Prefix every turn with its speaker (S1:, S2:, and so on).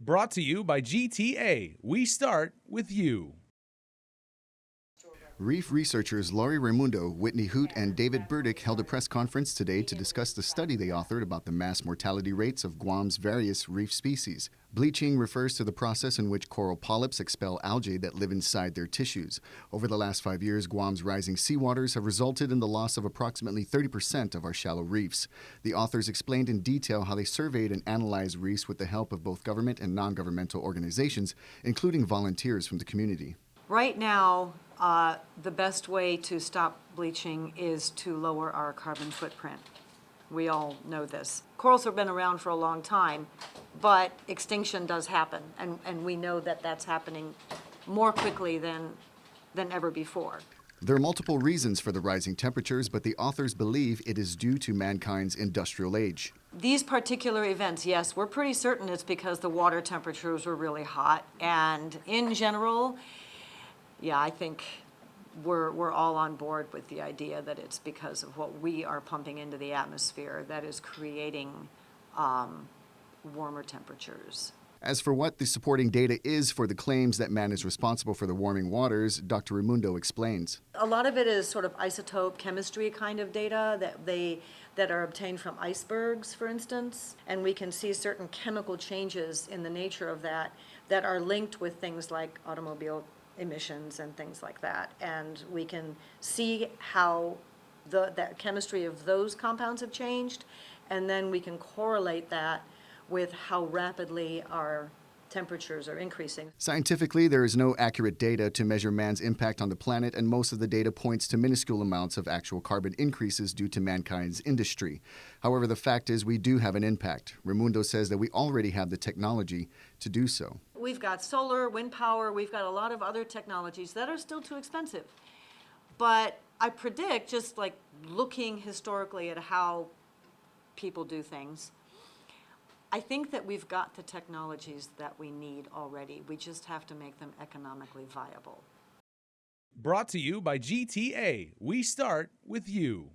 S1: Brought to you by GTA. We start with you.
S2: Reef researchers Laurie Raimundo, Whitney Hoot, and David Burdick held a press conference today to discuss the study they authored about the mass mortality rates of Guam's various reef species. Bleaching refers to the process in which coral polyps expel algae that live inside their tissues. Over the last 5 years, Guam's rising seawaters have resulted in the loss of approximately 30% of our shallow reefs. The authors explained in detail how they surveyed and analyzed reefs with the help of both government and non-governmental organizations, including volunteers from the community.
S3: Right now, the best way to stop bleaching is to lower our carbon footprint. We all know this. Corals have been around for a long time, but extinction does happen, and we know that that's happening more quickly than ever before.
S2: There are multiple reasons for the rising temperatures, but the authors believe it is due to mankind's industrial age.
S3: These particular events, yes, we're pretty certain it's because the water temperatures were really hot, and in general, yeah, I think we're all on board with the idea that it's because of what we are pumping into the atmosphere that is creating warmer temperatures.
S2: As for what the supporting data is for the claims that man is responsible for the warming waters, Dr. Raimundo explains.
S3: A lot of it is sort of isotope chemistry kind of data that are obtained from icebergs, for instance, and we can see certain chemical changes in the nature of that are linked with things like automobile emissions and things like that, and we can see how that chemistry of those compounds have changed, and then we can correlate that with how rapidly our temperatures are increasing.
S2: Scientifically, there is no accurate data to measure man's impact on the planet, and most of the data points to minuscule amounts of actual carbon increases due to mankind's industry. However, the fact is we do have an impact. Raimundo says that we already have the technology to do so.
S3: We've got solar, wind power, we've got a lot of other technologies that are still too expensive. But I predict, just like looking historically at how people do things, I think that we've got the technologies that we need already. We just have to make them economically viable.
S1: Brought to you by GTA. We start with you.